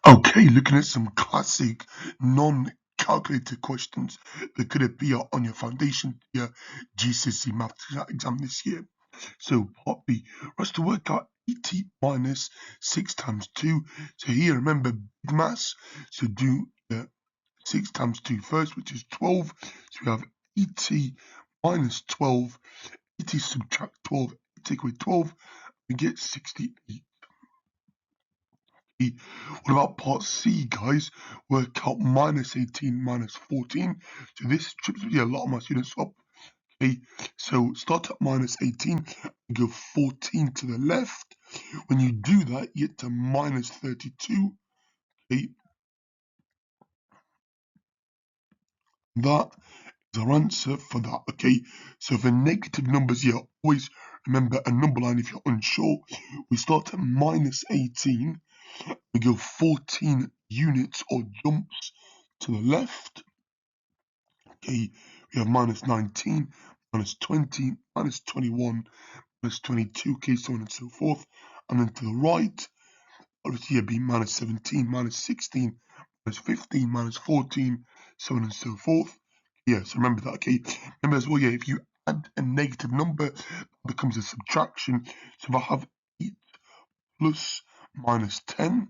Okay, looking at some classic non-calculated questions that could appear on your foundation year GCSE maths exam this year. So part B, for us to work out 80 minus 6 times 2. So here, remember big maths, so do 6 times 2 first, which is 12. So we have 80 minus 12, 80 subtract 12, take away 12, we get 68. What about part C, guys? Work out minus 18 minus 14. So this trips really a lot of my students up. Okay, so start at minus 18, go 14 to the left. When you do that, you get to minus 32. Okay, that is our answer for that. Okay, so for negative numbers here, always remember a number line if you're unsure. We start at minus 18. We go 14 units or jumps to the left. Okay, we have minus 19, minus 20, minus 21, minus 22, okay, so on and so forth. And then to the right, obviously it'd be minus 17, minus 16, minus 15, minus 14, so on and so forth. Yeah, so remember that, okay? Remember as well, yeah, if you add a negative number, it becomes a subtraction. So if I have 8 plus minus 10,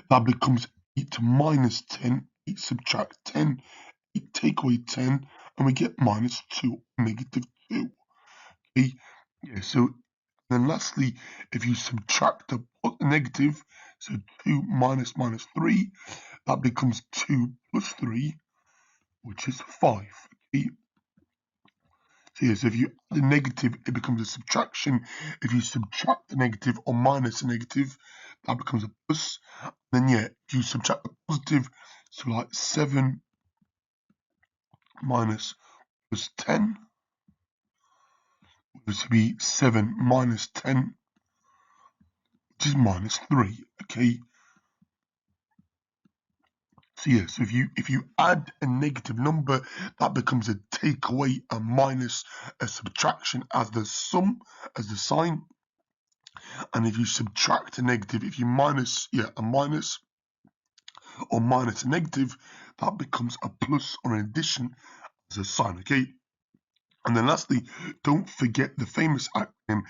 that becomes 8 minus 10, 8 subtract 10, 8 take away 10, and we get minus 2, negative 2. Okay, yeah, so then lastly, if you subtract the negative, so 2 minus minus 3, that becomes 2 plus 3, which is 5. Okay, so yes, if you add a negative, it becomes a subtraction. If you subtract the negative or minus a negative, that becomes a plus. Then yeah, if you subtract the positive, so like 7 minus plus 10, which would be 7 minus 10, which is minus 3. Okay. So yeah, so if you add a negative number, that becomes a take away, a minus, a subtraction as the sum, as the sign. And if you subtract a negative, if you minus, a minus or minus a negative, that becomes a plus or an addition as a sign, okay? And then lastly, don't forget the famous acronym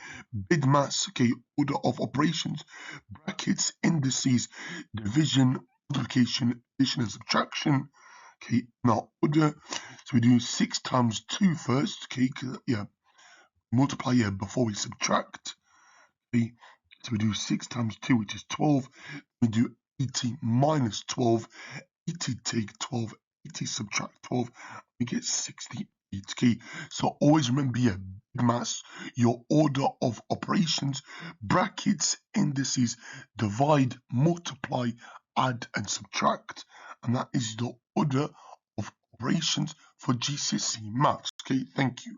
BID maths, okay, order of operations, brackets, indices, division, multiplication, addition, and subtraction. Okay, now order. So we do 6 times 2 first, okay, multiply here before we subtract. Okay, so we do 6 times 2, which is 12. We do 80 minus 12, 80 take 12, 80 subtract 12, we get 68. Okay, so always remember your maths, your order of operations, brackets, indices, divide, multiply, add, and subtract, and that is the order of operations for GCSE maths. Okay, thank you.